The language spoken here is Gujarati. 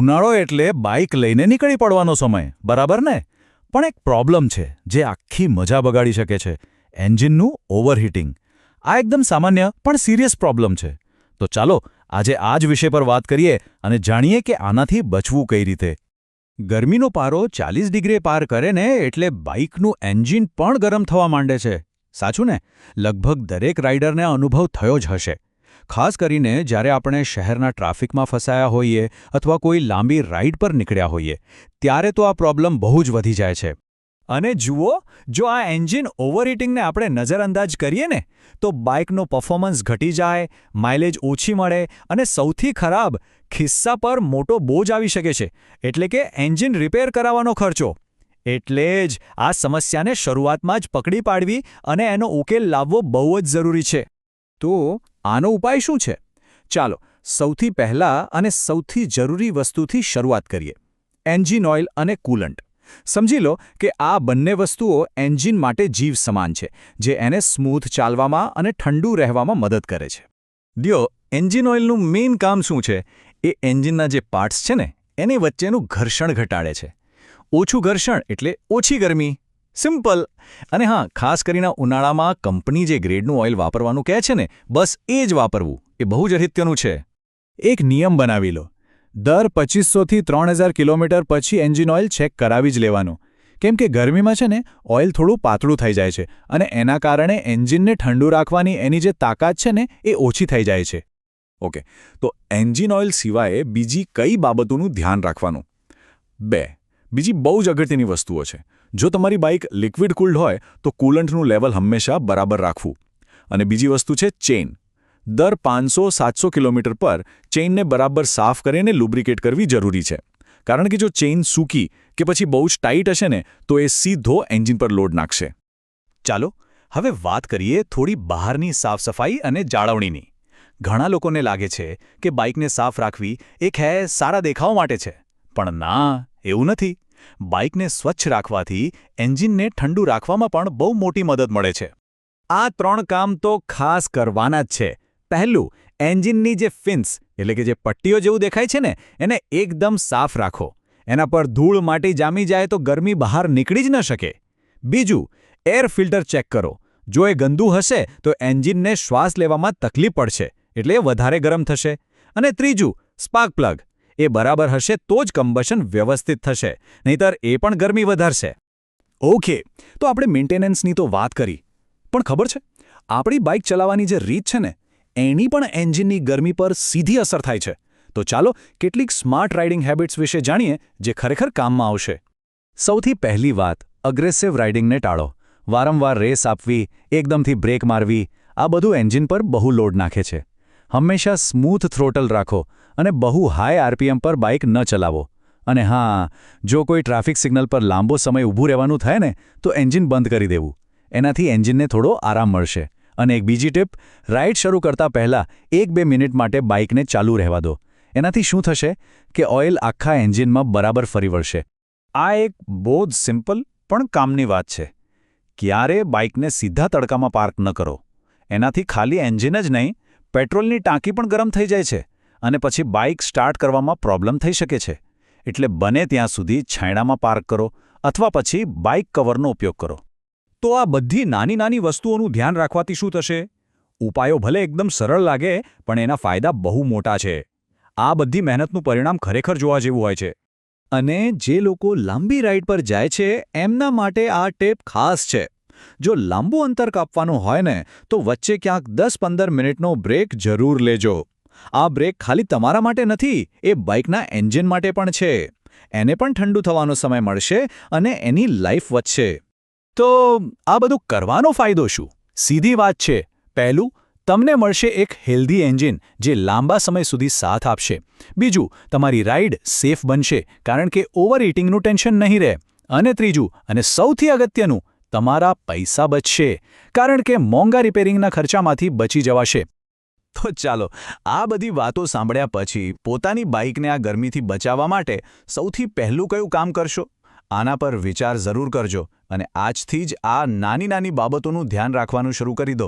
ઉનાળો એટલે બાઇક લઈને નીકળી પડવાનો સમય, બરાબર ને? પણ એક પ્રોબ્લેમ છે જે આખી મજા બગાડી શકે છે, એન્જિનનું ઓવરહીટિંગ. આ એકદમ સામાન્ય પણ સિરિયસ પ્રોબ્લેમ છે. તો ચાલો આજે આ જ વિષય પર વાત કરીએ અને જાણીએ કે આનાથી બચવું કઈ રીતે. ગરમીનો પારો 40 ડિગ્રી પાર કરે ને એટલે બાઇકનું એન્જિન પણ ગરમ થવા માંડે છે. સાચું ને? લગભગ દરેક રાઇડરને અનુભવ થયો જ હશે. ખાસ કરીને જ્યારે આપણે શહેરના ટ્રાફિકમાં ફસાયા હોઈએ અથવા કોઈ લાંબી રાઇડ પર નીકળ્યા હોઈએ ત્યારે તો આ પ્રોબ્લેમ બહુ જ વધી જાય છે. અને જુઓ, જો આ એન્જિન ઓવરહીટિંગને આપણે નજરઅંદાજ કરીએ ને તો બાઇકનો પરફોર્મન્સ ઘટી જાય, માઇલેજ ઓછી મળે અને સૌથી ખરાબ, ખિસ્સા પર મોટો બોજ આવી શકે છે, એટલે કે એન્જિન રિપેર કરાવવાનો ખર્ચો. એટલે જ આ સમસ્યાને શરૂઆતમાં જ પકડી પાડવી અને એનો ઉકેલ લાવવો બહુ જ જરૂરી છે. તો આનો ઉપાય શું છે? ચાલો સૌથી પહેલાં અને સૌથી જરૂરી વસ્તુથી શરૂઆત કરીએ. એન્જિન ઓઇલ અને કૂલન્ટ. સમજી લો કે આ બંને વસ્તુઓ એન્જિન માટે જીવ સમાન છે, જે એને સ્મૂથ ચાલવામાં અને ઠંડુ રહેવામાં મદદ કરે છે. દ્યો, એન્જિન ઓઇલનું મેઇન કામ શું છે? એ એન્જિનના જે પાર્ટ્સ છે ને એની વચ્ચેનું ઘર્ષણ ઘટાડે છે. ઓછું ઘર્ષણ એટલે ઓછી ગરમી. સિમ્પલ. અને હા, ખાસ કરીને ઉનાળામાં કંપની જે ગ્રેડનું ઓઇલ વાપરવાનું કહે છે ને, બસ એ જ વાપરવું. એ બહુ જ અગત્યનું છે. એક નિયમ બનાવી લો. દર 2500થી 3000 કિલોમીટર પછી એન્જિન ઓઇલ ચેક કરાવી જ લેવાનું. કેમ કે ગરમીમાં છે ને ઓઇલ થોડું પાતળું થઈ જાય છે અને એના કારણે એન્જિનને ઠંડુ રાખવાની એની જે તાકાત છે ને એ ઓછી થઈ જાય છે. ઓકે, તો એન્જિન ઓઇલ સિવાય બીજી કઈ બાબતોનું ધ્યાન રાખવાનું? બીજી બહુ જ અગત્યની વસ્તુઓ છે. જો તમારી બાઇક લિક્વિડ કૂલ્ડ હોય તો કૂલન્ટનું લેવલ હંમેશા બરાબર રાખવું. અને બીજી વસ્તુ છે ચેઇન. દર 500-700 કિલોમીટર પર ચેઇનને બરાબર સાફ કરીને લુબ્રિકેટ કરવી જરૂરી છે. કારણ કે જો ચેઇન સૂકી કે પછી બહુ જ ટાઈટ હશે ને તો એ સીધો એન્જિન પર લોડ નાખશે. ચાલો હવે વાત કરીએ થોડી બહારની સાફસફાઈ અને જાળવણીની. ઘણા લોકોને લાગે છે કે બાઇકને સાફ રાખવી એક સારા દેખાવ માટે છે. પણ ના, એવું નથી. બાઇકને સ્વચ્છ રાખવાથી એન્જિનને ઠંડુ રાખવામાં પણ બહુ મોટી મદદ મળે છે. આ 3 કામ તો ખાસ કરવાના જ છે. પહેલું, એન્જિનની જે ફિન્સ એટલે કે જે પટ્ટીઓ જેવું દેખાય છે ને એને એકદમ સાફ રાખો. એના પર ધૂળ માટી જામી જાય તો ગરમી બહાર નીકળી જ ન શકે. બીજું, એર ફિલ્ટર ચેક કરો. જો એ ગંદુ હશે તો એન્જિનને શ્વાસ લેવામાં તકલીફ પડશે, એટલે એ વધારે ગરમ થશે. અને ત્રીજું, સ્પાર્ક પ્લગ. એ બરાબર હશે તો જ કમ્બશન વ્યવસ્થિત થશે, નહીંતર એ પણ ગરમી વધારશે. ઓકે, તો આપણે મેન્ટેનન્સની તો વાત કરી. પણ ખબર છે, આપણી બાઇક ચલાવવાની જે રીત છે ને એની પણ એન્જિનની ગરમી પર સીધી અસર થાય છે. તો ચાલો કેટલીક સ્માર્ટ રાઇડિંગ હેબિટ્સ વિશે જાણીએ જે ખરેખર કામમાં આવશે. સૌથી પહેલી વાત, અગ્રેસિવ રાઇડિંગને ટાળો. વારંવાર રેસ આપવી, એકદમથી બ્રેક મારવી, આ બધું એન્જિન પર બહુ લોડ નાખે છે. હંમેશા સ્મૂથ થ્રોટલ રાખો અને બહુ હાઈ આરપીએમ પર બાઇક ન ચલાવો. અને હા, જો કોઈ ટ્રાફિક સિગ્નલ પર લાંબો સમય ઊભું રહેવાનું થાય ને તો એન્જિન બંધ કરી દેવું. એનાથી એન્જિનને થોડો આરામ મળશે. અને એક બીજી ટીપ, રાઇડ શરૂ કરતા પહેલાં 1-2 મિનિટ માટે બાઇકને ચાલુ રહેવા દો. એનાથી શું થશે કે ઓઇલ આખા એન્જિનમાં બરાબર ફરી વળશે. આ એક બહુ જ સિમ્પલ પણ કામની વાત છે. ક્યારે બાઇકને સીધા તડકામાં પાર્ક ન કરો. એનાથી ખાલી એન્જિન જ નહીં, પેટ્રોલની ટાંકી પણ ગરમ થઈ જાય છે અને પછી બાઇક સ્ટાર્ટ કરવામાં પ્રોબ્લેમ થઈ શકે છે. એટલે બને ત્યાં સુધી છાંયડામાં પાર્ક કરો અથવા પછી બાઇક કવરનો ઉપયોગ કરો. તો આ બધી નાની નાની વસ્તુઓનું ધ્યાન રાખવાથી શું થશે? ઉપાયો ભલે એકદમ સરળ લાગે પણ એના ફાયદા બહુ મોટા છે. આ બધી મહેનતનું પરિણામ ખરેખર જોવા જેવું હોય છે. અને જે લોકો લાંબી રાઇડ પર જાય છે એમના માટે આ ટેપ ખાસ છે. જો લાંબુ અંતર કાપવાનું હોય ને તો વચ્ચે ક્યાંક 10-15 મિનિટનો બ્રેક જરૂર લેજો. આ બ્રેક ખાલી તમારા માટે નથી, એ બાઇકના એન્જિન માટે પણ છે. એને પણ ઠંડુ થવાનો સમય મળશે અને એની લાઈફ વધશે. તો આ બધું કરવાનો ફાયદો શું? સીધી વાત છે. પહેલું, તમને મળશે એક હેલ્ધી એન્જિન જે લાંબા સમય સુધી સાથ આપશે. બીજું, તમારી રાઇડ સેફ બનશે કારણ કે ઓવરહીટિંગનું ટેન્શન નહીં રહે. અને ત્રીજું અને સૌથી અગત્યનું, તમારા પૈસા બચશે કારણ કે મોંઘા રિપેરિંગના ખર્ચામાંથી બચી જવાશે. તો ચાલો, આ બધી વાતો સાંભળ્યા પછી પોતાની બાઇકને આ ગરમીથી બચાવવા માટે સૌથી પહેલું કયું કામ કરશો? આના પર વિચાર જરૂર કરજો અને આજથી જ આ નાની નાની બાબતોનું ધ્યાન રાખવાનું શરૂ કરી દો.